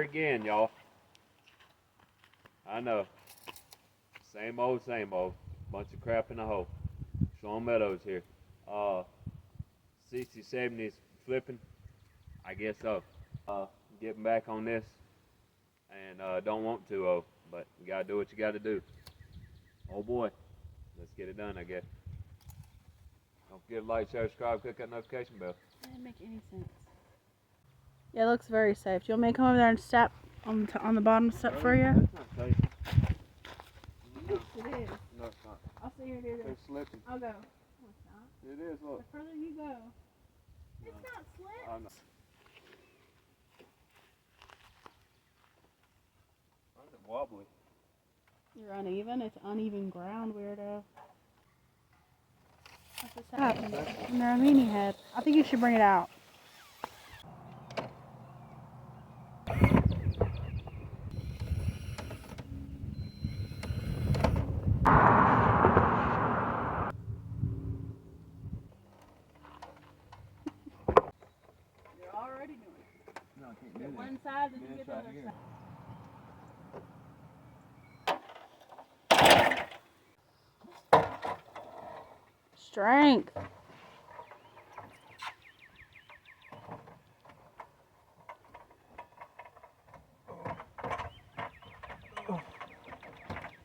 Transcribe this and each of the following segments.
there again, y'all. I know. Same old, same old. Bunch of crap in the hole. Shalom Meadows here. 60, 70s flipping? I guess so. Getting back on this, and don't want to, but you gotta do what you gotta do. Oh boy, let's get it done, I guess. Don't forget to like, share, subscribe, click that notification bell. That didn't make any sense. Yeah, it looks very safe. Do you want me to come over there and step on the bottom step for you? That's not safe. Yes, it is. No, it's not. I'll sit here and do this. It's slipping. I'll go. No, it's not. It is, look. The further you go. It's not slick. Oh, no. Why is it wobbly? You're uneven. It's uneven ground, weirdo. What's this happening? And they're a meanie head. I think you should bring it out. You're already doing it. No, I can't do Get that. one side and then get the right other here. side. Strength.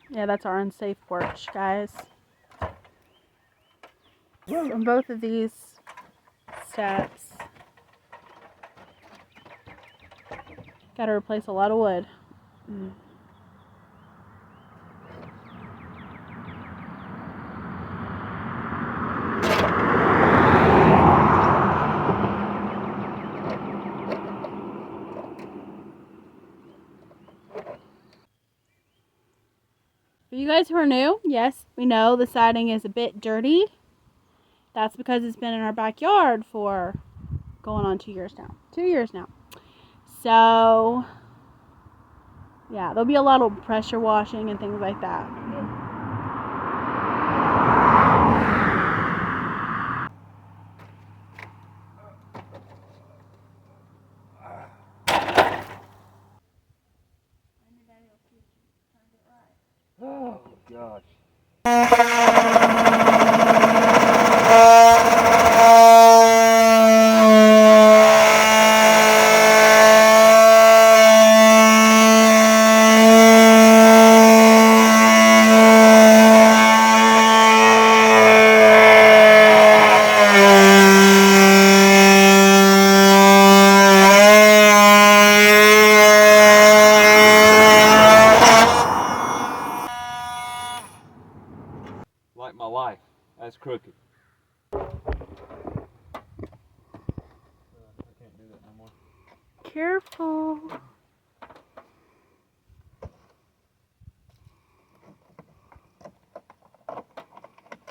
Yeah, that's our unsafe porch, guys. From both of these steps, gotta replace a lot of wood. For you guys who are new, yes, we know the siding is a bit dirty. That's because it's been in our backyard for going on 2 years now. 2 years now. So, yeah, there'll be a lot of pressure washing and things like that. Oh, gosh. Like my life. That's crooked. I can't do that no more. Careful.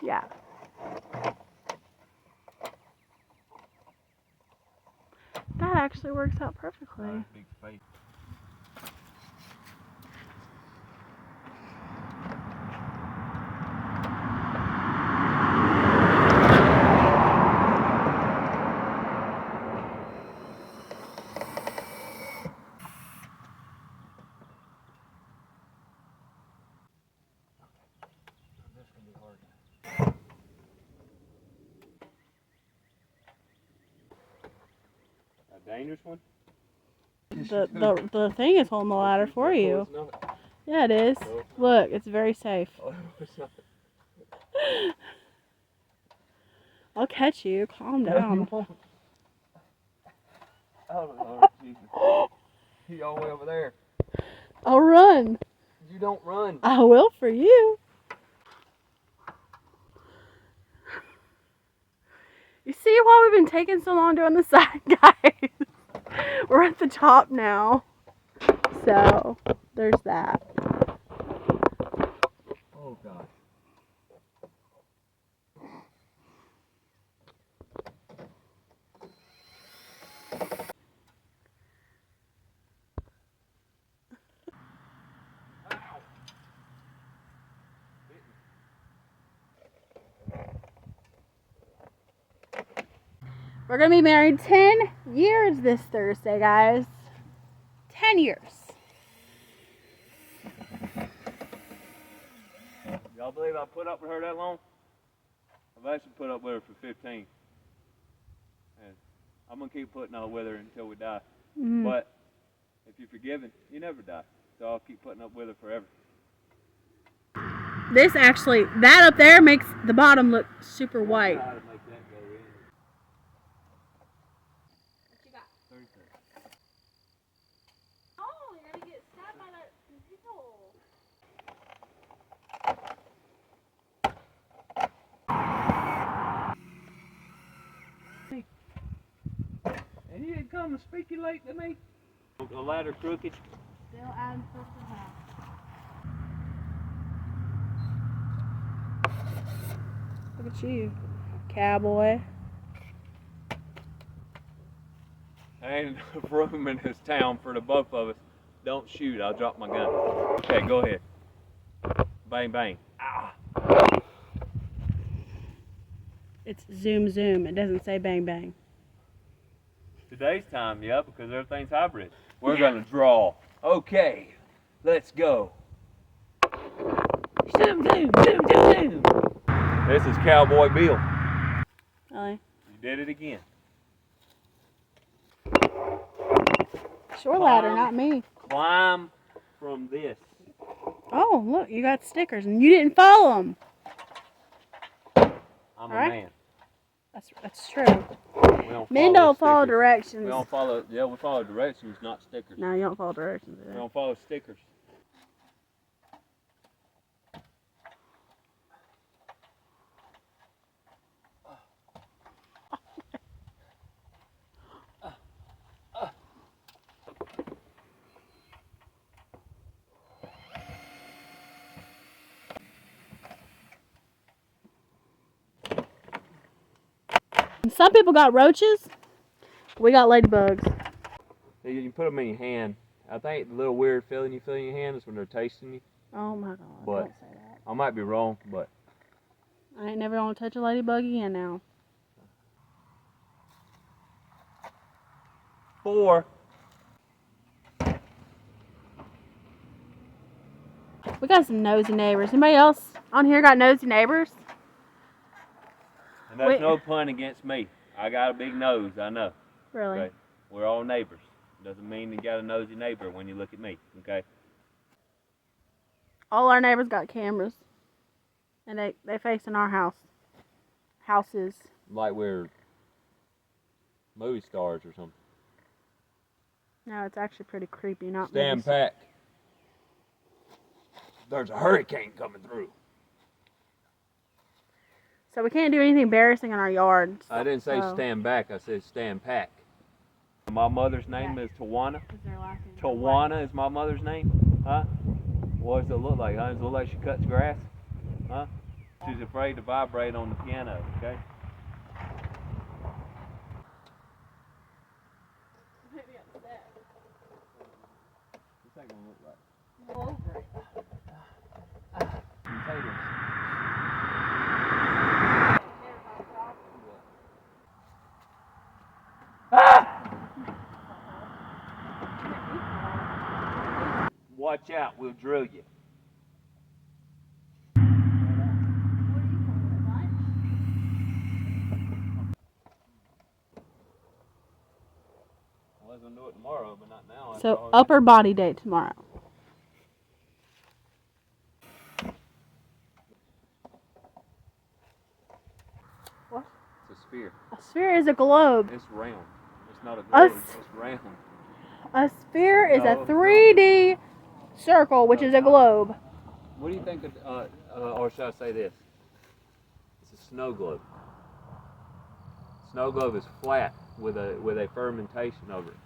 Yeah. That actually works out perfectly. Big face. This can be hard. A dangerous one? The thing is holding the ladder for you. No, it's not. Yeah, it is. No. Look, it's very safe. Oh, it's not. I'll catch you. Calm down. Oh, Lord Jesus. He all the way over there. I'll run. You don't run. I will for you. You see why we've been taking so long doing the side, guys? We're at the top now. So, there's that. Oh, God. We're going to be married 10 years this Thursday, guys. 10 years. Y'all believe I put up with her that long? I've actually put up with her for 15. And I'm going to keep putting up with her until we die. Mm. But if you're forgiven, you never die. So I'll keep putting up with her forever. This actually, that up there makes the bottom look super white. Try to make that go in. What you got? 33. Oh, you're gonna get stabbed by that needle. And you didn't come and speculate to me? A ladder crooked. Still adding stuff to the house. Look at you, cowboy. Ain't enough room in this town for the both of us. Don't shoot, I'll drop my gun. Okay, go ahead. Bang, bang. Ah. It's zoom zoom. It doesn't say bang bang. Today's time, yeah, because everything's hybrid. We're gonna draw. Okay, let's go. Zoom, zoom, zoom, zoom, zoom. This is Cowboy Bill. Really? You did it again. Short ladder, not me. Climb from this. Oh, look, you got stickers and you didn't follow them. I'm Right. a man. That's true. We don't Men don't follow stickers. directions. We don't follow, yeah, we follow directions, not stickers. No, you don't follow directions. We don't follow stickers. Some people got roaches. We got ladybugs. You can put them in your hand. I think the little weird feeling you feel in your hand is when they're tasting you. Oh my God, But don't say that. I might be wrong, but I ain't never gonna touch a ladybug again now. 4. We got some nosy neighbors. Anybody else on here got nosy neighbors? And that's Wait. no pun against me. I got a big nose, I know. Really? Okay? We're all neighbors. Doesn't mean you got a nosy neighbor when you look at me, okay? All our neighbors got cameras. And they facing our houses. Like we're movie stars or something. No, it's actually pretty creepy. Not Stand movies. back. There's a hurricane coming through. So we can't do anything embarrassing in our yards. I didn't say So- stand back, I said stand pack. My mother's name is Tawana. Because they're laughing. Tawana is my mother's name? Huh? What does it look like? Huh? Does it look like she cuts grass? Huh? She's afraid to vibrate on the piano, okay? What's that gonna look like? Potatoes. Watch out, we'll drill you. I was gonna do it tomorrow, but not now. So upper body day tomorrow. What? It's a sphere. A sphere is a globe. It's round. It's not a A globe. s- It's round. A sphere is No, a it's not. 3D circle, which No, is a it's not. globe. What do you think of, or should I say this? It's a snow globe. Snow globe is flat with a fermentation over it.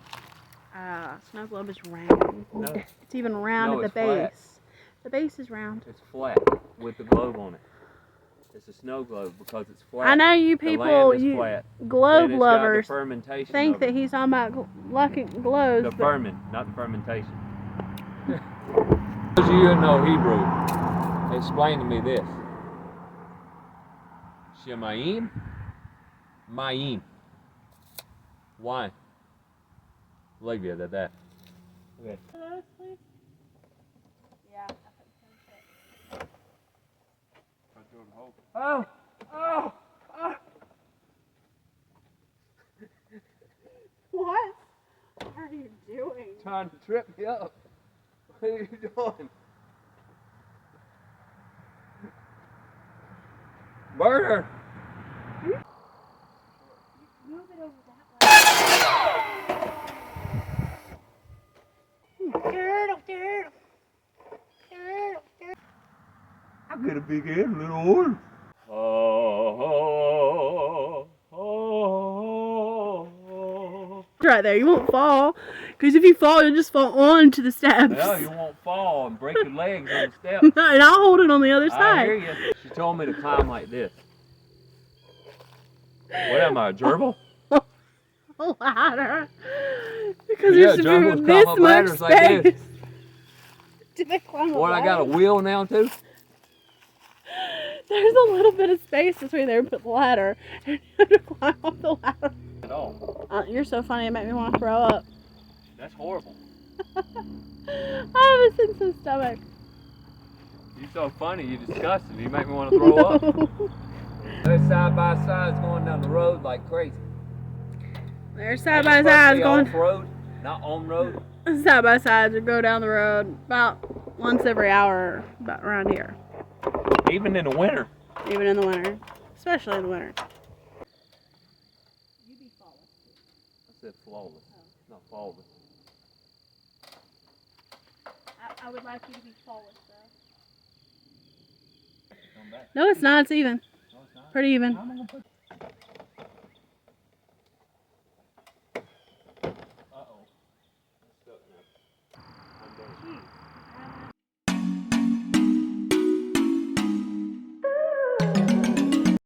Snow globe is round. No. It's even round No, at the it's flat. base. The base is round. It's flat with the globe on it. It's a snow globe because it's flat. I know you The people, land is you flat. globe Then it's got the lovers, fermentation think over that it. he's talking about globes. The but ferment, not the fermentation. Those of you who know Hebrew, explain to me this. Shemayim, Mayim. Why? Leave you at that. Okay. Those, please? Yeah. Oh! Oh! Oh! What are you doing? Trying to trip me up. What are you doing? Burner! Move it over that way. Turtle, turtle. Turtle, turtle. I got a big head, little horse. Oh, oh, oh. Right there, you won't fall. Because if you fall, you'll just fall onto the steps. Well, you won't fall and break your legs on the steps. And I'll hold it on the other side. I hear you. She told me to climb like this. What am I, a gerbil? A ladder. Because Yeah, there's gerbils this climb up much ladders space. like this. Do they climb a What, I got a ladder? wheel now too? There's a little bit of space between there and put the ladder. And you have to climb up the ladder. At all. You're so funny, it made me want to throw up. That's horrible. I have a sense of stomach. You're so funny, you're disgusting. You make me want to throw up. They're side by sides going down the road like crazy. They're side by sides going. Off road, not on road. Side by sides or go down the road about once every hour about around here. Even in the winter. Even in the winter. Especially in the winter. You be flawless. I said flawless, not flawless. I would like you to be flawless though. Come back. No, it's not. It's even. No, it's not. Pretty even. How am I gonna put